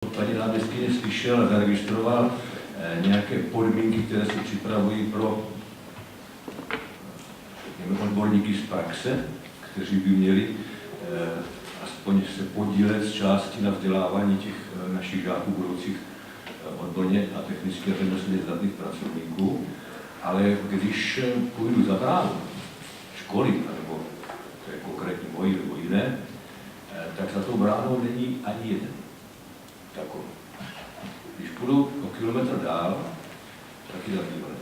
paní náměstkyně slyšel a zaregistroval nějaké podmínky, které se připravují pro odborníky z praxe, kteří by měli aspoň se podílet z části na vzdělávání těch našich žáků budoucích odborně a technicky a řemeslně zdatných pracovníků. Ale když půjdu za bránu školy, nebo to je konkrétně mojí nebo jiné, tak za tou bránou není ani jeden takový. Když půjdu o kilometr dál, taky zabývaný.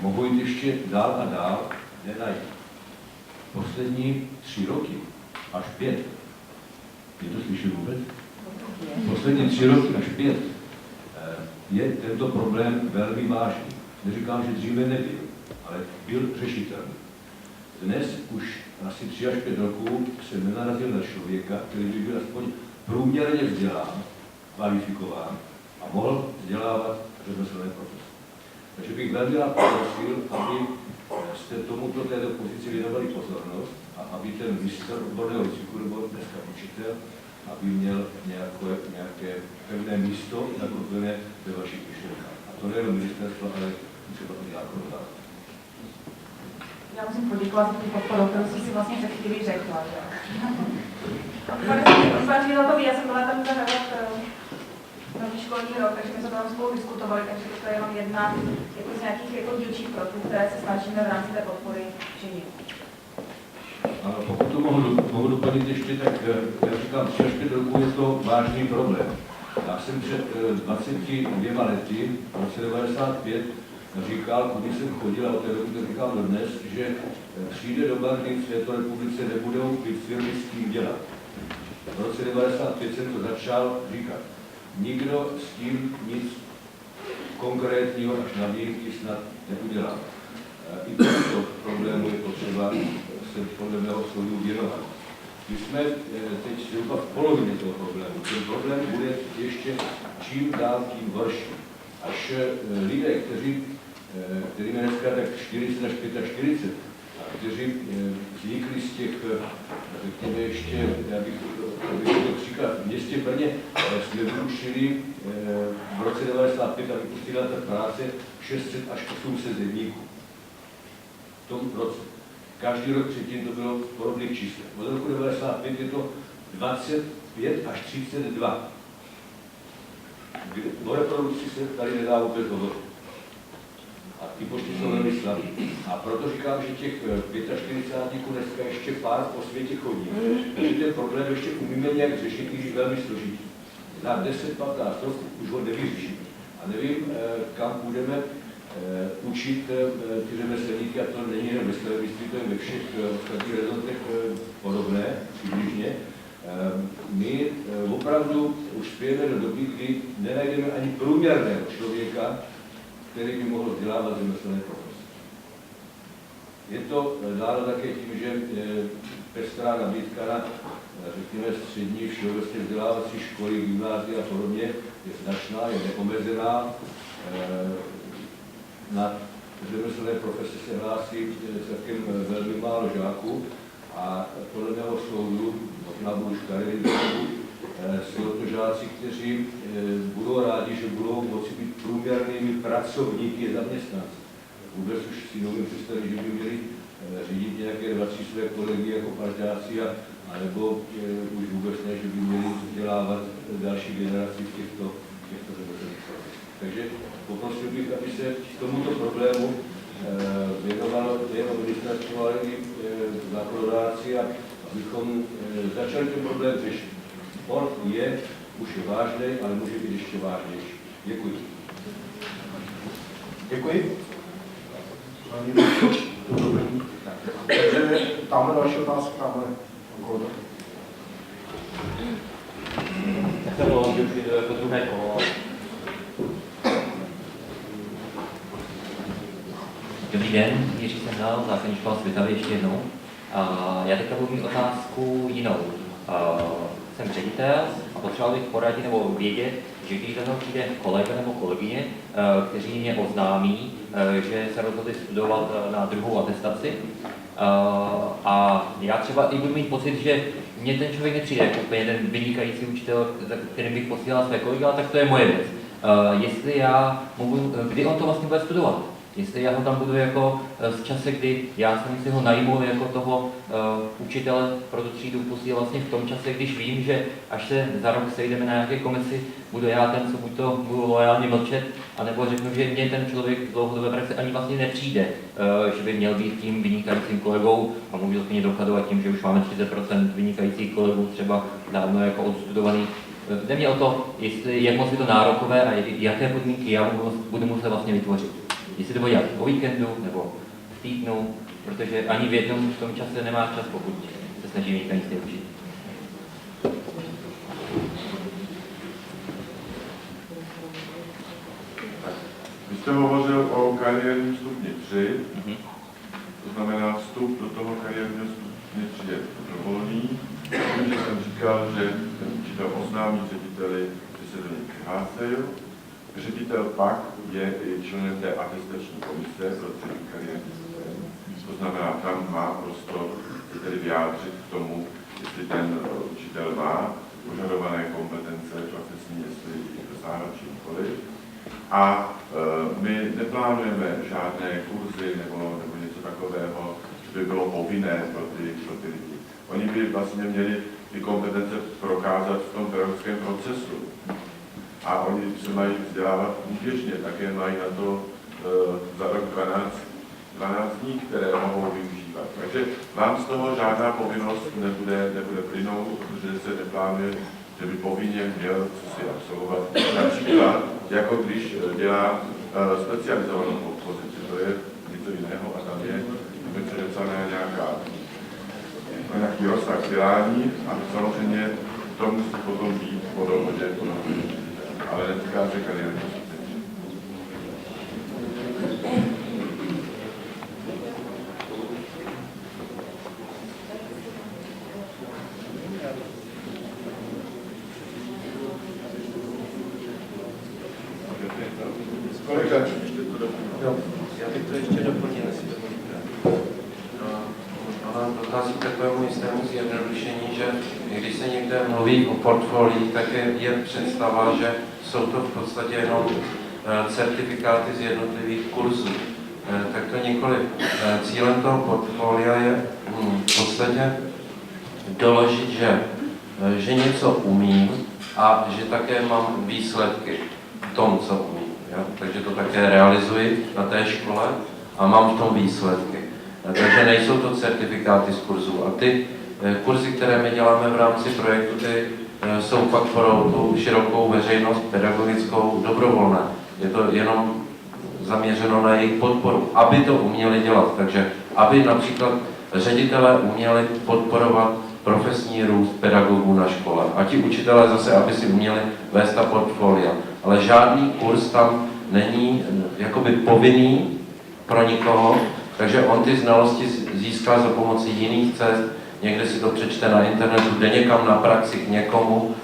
Mohu jít ještě dál a dál, nenajít. Poslední 3 roky, až 5. Je to slyšet vůbec? Poslední 3 roky až 5 je tento problém velmi vážný. Neříkám, že dříve nebyl, ale byl řešitelný. Dnes už asi 3 až 5 roků jsem nenarazil na člověka, který by byl aspoň průměrně vzdělán, kvalifikován a mohl vzdělávat řemeslné profese. Takže bych velmi rád poprosil, aby jste tomuto této pozici věnovali pozornost a aby ten mistr odborného cyklu, nebo dneska učitel, aby měl nějaké pevné místo zakotvené ve vašich myšlenkách. A to nejenom ministerstvo, ale třeba i zákonodárce. Já musím poděkovat za tu podporu, kterou jsi si vlastně před chvílí řekla. Já jsem byla tam zahrát nový školní rok, takže my jsme tam spolu diskutovali, takže to je jenom jedna z nějakých dílčích kroků, které se snažíme v rámci té podpory činit. Ale pokud to mohu doplnit ještě, tak já říkám, 3 až 5 roků je to vážný problém. Já jsem před 22 lety, v roce 1995, říkal, kudy jsem chodil, a od té doby to říkám dodnes, že přijde doba, kdy v této republice nebudou být firmy s tím dělat. V roce 1995 jsem to začal říkat. Nikdo s tím nic konkrétního až na výjimky snad neudělá. I tomuto problému je potřeba se podle mého soudu věnovat. My jsme teď zhruba v polovině toho problému. Ten problém bude ještě čím dál tím horší. Až lidé, kterým je dneska tak 40 až 45, a kteří vznikli z těch, řekněme ještě, já bych to příklad, v městě Brně jsme vyučili v roce 1995 a vypustili na té práce 600 až 800 zemníků. V tom roce. Každý rok předtím to bylo v podobných číslech. Od roku 1995 je to 25 až 32. O reprodukci se tady nedá vůbec hovořit. A ty počty jsou velmi slabé. A proto říkám, že těch 45 dneska ještě pár po světě chodí. Takže ten problém ještě umíme nějak řešit, když je velmi složitý. Za 10-15 roků už ho nevyřešíme. A nevím, kam budeme učit ty řemeslníky, a to není jenom ve stavebnictví, to je ve všech ostatních rezortech podobné, přibližně. My opravdu už spějeme do doby, kdy nenajdeme ani průměrného člověka, který by mohl vzdělávat řemeslné profese. Je to dáno také tím, že pestrá nabídka na, řekněme, střední všeobecně vzdělávací školy, gymnázia a podobně je značná, je neomezená. Na řemeslné profese se hlásí celkem velmi málo žáků a podle mého soudu, možná budu škaredý, jsou to žáci, kteří budou rádi, že budou moci být průměrnými pracovníky zaměstnanci. Vůbec už si neumím představit, že by měli řídit nějaké 2-3 své kolegy jako parťáci, anebo už vůbec ne, že by měli vzdělávat další generaci v těchto řemeslných profesích. Takže poprosil bych, aby se tomuto problému věnovalo nejen ministerstvo, ale i zákonodárci, abychom začali ten problém řešit. On už je vážný, ale může být ještě vážnější. Děkuji. Děkuji. Takže tamhle další otázka, tamhle. Tak to bylo to druhé kolo. Dobrý den, Jiří Sehnal, základní škola Svitavy ještě jednou. Já teďka budu mít otázku jinou. Jsem ředitel a potřeboval bych poradit nebo vědět, že když za mnou přijde kolega nebo kolegyně, kteří mě oznámí, že se rozhodli studovat na druhou atestaci, a já třeba i budu mít pocit, že mně ten člověk nepřijde jako úplně ten vynikající učitel, za kterým bych posílal své kolegy, ale tak to je moje věc. Jestli já mohu, kdy on to vlastně bude studovat? Jestli já ho tam budu jako z čase, kdy já jsem si ho najmul jako toho učitele pro tu třídu posílal vlastně v tom čase, když vím, že až se za rok sejdeme na nějaké komisi, budu já ten, co buď to budu loajálně mlčet, anebo řeknu, že mě ten člověk z dlouhodobé praxe ani vlastně nepřijde, že by měl být tím vynikajícím kolegou a můžu to dokladovat tím, že už máme 30% vynikajících kolegů třeba dávno jako odstudovaných. Jde mě o to, jak moc je to nárokové a jaké podmínky já budu muset vlastně vytvořit. Jestli to bude dělat o víkendu nebo v týdnu, protože ani v jednom v tom čase nemá čas, pokud se snaží vynikající učit. Vy jste hovořil o kariérním stupni 3, to znamená vstup do toho kariérního stupně 3 je dobrovolný. Že jsem říkal, že ten učitel oznámí řediteli, že se do něj přihlásil. Ředitel pak je i členem té atestační komise pro celý kariérní systém. To znamená, tam má prostor se tedy vyjádřit k tomu, jestli ten učitel má požadované kompetence profesní, jestli dosáhne či nikoliv. A my neplánujeme žádné kurzy nebo něco takového, co by bylo povinné pro ty lidi. Oni by vlastně měli ty kompetence prokázat v tom pedagogickém procesu. A oni se mají vzdělávat úspěšně, také mají na to za rok 12 dní, které mohou využívat. Takže vám z toho žádná povinnost nebude plynout, protože se neplánuje, že by povinně měl co si absolvovat. Například, jako když dělá specializovanou pozici, to je něco jiného a tam je předepsané nějaký rozsah vzdělání a samozřejmě to musí potom být po dohodě, ale netýká se kariérní stupně. Já bych to ještě doplnil, jestli dovolíte. Ona dochází k takovému jistému zjednodušení, že když se někde mluví o portfolii, tak je představa, že jsou to v podstatě jenom certifikáty z jednotlivých kurzů. Tak to nikoli. Cílem toho portfolia je v podstatě doložit, že něco umím a že také mám výsledky v tom, co umím. Jo? Takže to také realizuji na té škole a mám v tom výsledky. Takže nejsou to certifikáty z kurzů. A ty kurzy, které my děláme v rámci projektu, ty jsou pak pro tu širokou veřejnost pedagogickou dobrovolné. Je to jenom zaměřeno na jejich podporu, aby to uměli dělat. Takže aby například ředitelé uměli podporovat profesní růst pedagogů na škole. A ti učitelé zase, aby si uměli vést ta portfolia. Ale žádný kurz tam není jakoby povinný pro nikoho, takže on ty znalosti získá za pomoci jiných cest, někde si to přečte na internetu, jde někam na praxi k někomu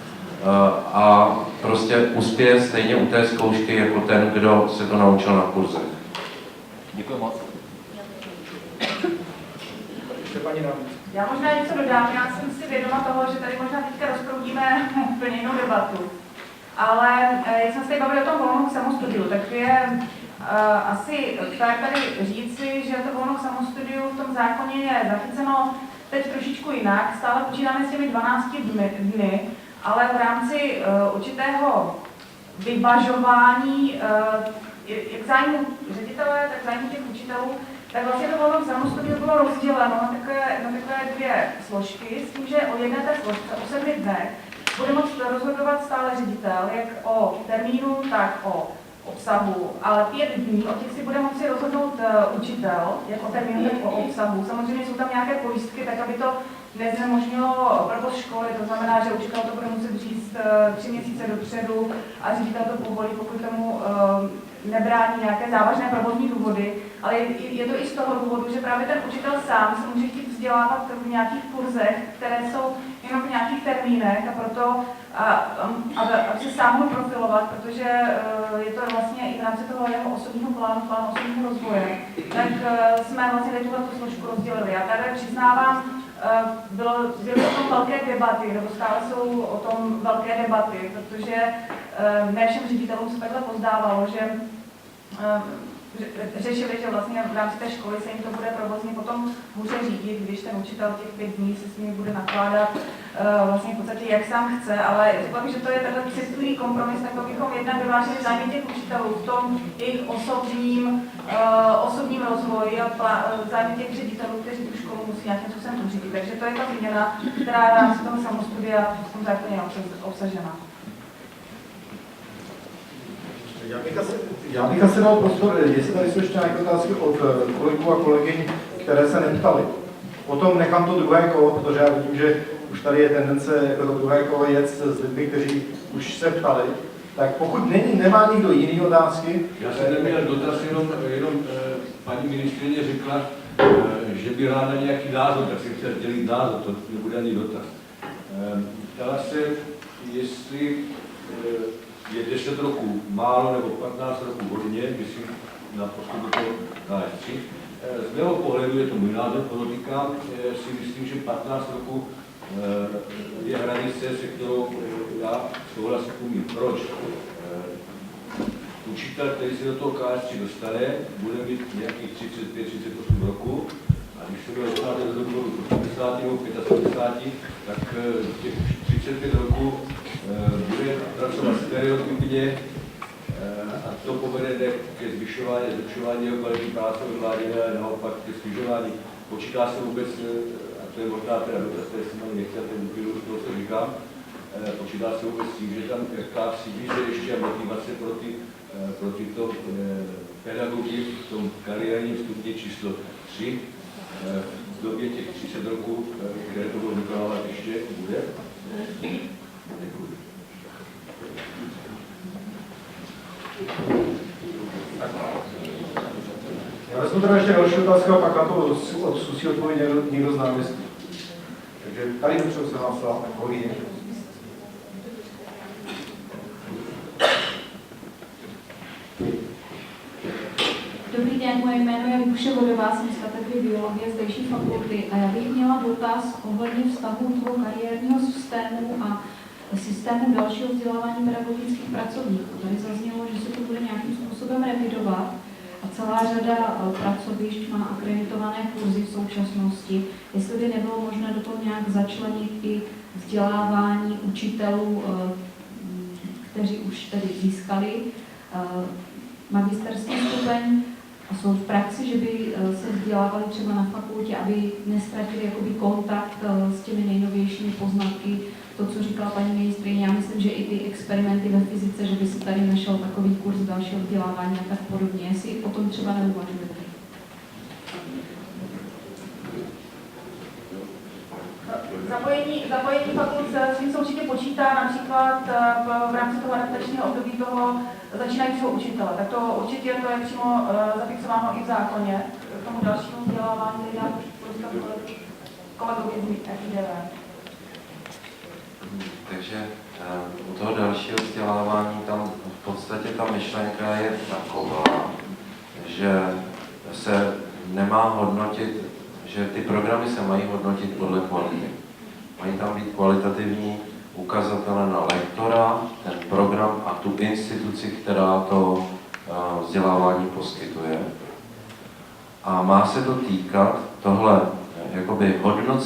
a prostě uspěje stejně u té zkoušky jako ten, kdo se to naučil na kurzech. Děkuji moc. Já možná něco dodám, já jsem si vědoma toho, že tady možná teďka rozproudíme úplně jinou debatu. Ale jak jsem se tady bavil o tom volnou samostudiu, tak je asi fér tady říci, že to volnou samostudiu v tom zákoně je zachyceno teď trošičku jinak. Stále počítáme s těmi 12 dny, ale v rámci určitého vyvažování jak zájmu ředitele, tak zájmu těch učitelů, tak vlastně to volnou samostudiu bylo rozděleno na takové dvě složky, s tím, že o jedné té složce, o 7 dnech, bude moct rozhodovat stále ředitel, jak o termínu, tak o obsahu, ale 5 dní, o těch si bude moci rozhodnout učitel, jak o termínu, tak o obsahu. Samozřejmě jsou tam nějaké pojistky, tak aby to neznemožnilo provoz školy, to znamená, že učitel to bude muset říct 3 měsíce dopředu a ředitel to povolí, pokud tomu nebrání nějaké závažné provozní důvody, ale je to i z toho důvodu, že právě ten učitel sám se může chtít vzdělávat v nějakých kurzech, které jsou jenom v nějakých termínech a proto aby se sám mohl profilovat, protože je to vlastně i v rámci toho jeho osobního plánu osobního rozvoje, tak jsme vlastně tuhle složku rozdělili. Já tady přiznávám byly o tom velké debaty, nebo stále jsou o tom velké debaty, protože ne všem ředitelům se takhle pozdávalo, že řešili, že vlastně v rámci té školy se jim to bude provozně potom hůře řídit, když ten učitel těch 5 dní se s nimi bude nakládat vlastně v podstatě jak sám chce, ale řekla bych, že to je tenhle citlivý kompromis, tak bychom jednak vyvážili zájmy těch učitelů v tom jejich osobním rozvoji a zájmy těch ředitelů, kteří tu školu musí nějakým způsobem řídit. Takže to je ta změna, která je v rámci toho samostudia v tom zákoně obsažena. Já bych asi dal prostor, jestli tady jsou ještě nějaké otázky od kolegů a kolegyň, které se neptaly. Potom nechám to druhé kolo, protože já vidím, že už tady je tendence jako to druhé kolo jet s lidmi, kteří už se ptali. Tak pokud nemá nikdo jiný otázky... Já jsem neměl dotaz, jenom paní ministryně řekla, že by ráda nějaký názor, tak jsem chtěl dělit názor, to nebude ani dotaz. Ptala se, jestli je 10 roků málo nebo 15 roků hodně, myslím na postupu toho KS3. Z mého pohledu je to můj názor, podotýkám, si myslím, že 15 roků je hranice, se kterou já souhlasím umím. Proč? Učitel, který se do toho KS3 dostane, bude mít nějakých 35-38 roku, a když se bude dostat do důvodu 80 nebo 75, tak těch 35 roků bude pracovat stereotypně a to povede ke zvyšování jeho kvality práce odváděné, ale naopak ke snižování. Počítá se vůbec, a to je možná teda dotaz, který jsem ani nechtěl, ten úpědu z toho, co říkám, počítá se vůbec s tím, že tam jakási více ještě motivace pro tyto pedagogy v tom kariérním stupni číslo 3 v době těch 30 roků, které to budou vykonávat ještě, bude. Děkuji. Já vezmu teda ještě další otázku a pak na to zkusí odpovědět někdo z náměstí. Takže tady dopředu se hlásila kolegyně. Dobrý den, moje jméno je Luše Vodová, jsem z katedry biologie zdejší fakulty a já bych měla dotaz ohledně vztahu toho kariérního systému a systému dalšího vzdělávání pedagogických pracovníků. Tady zaznělo, že se to bude nějakým způsobem revidovat a celá řada pracovišť má akreditované kurzy v současnosti. Jestli by nebylo možné do toho nějak začlenit i vzdělávání učitelů, kteří už tedy získali magisterský stupeň a jsou v praxi, že by se vzdělávali třeba na fakultě, aby nestratili jakoby kontakt s těmi nejnovějšími poznatky. To, co říkala paní ministryně, já myslím, že i ty experimenty ve fyzice, že by se tady našel takový kurz dalšího vzdělávání a tak podobně. Jestli o tom třeba neuvažujete. Zapojení fakult s tím se určitě počítá například v rámci toho adaptačního období toho začínajícího učitele. Tak to určitě to je přímo zafixováno i v zákoně. K tomu dalšímu vzdělávání dám kolegovi z FIDV. Takže u toho dalšího vzdělávání tam v podstatě ta myšlenka je taková, že se nemá hodnotit, že ty programy se mají hodnotit podle kvality. Mají tam být kvalitativní ukazatele na lektora, ten program a tu instituci, která to vzdělávání poskytuje. A má se to týkat tohle jakoby hodnocení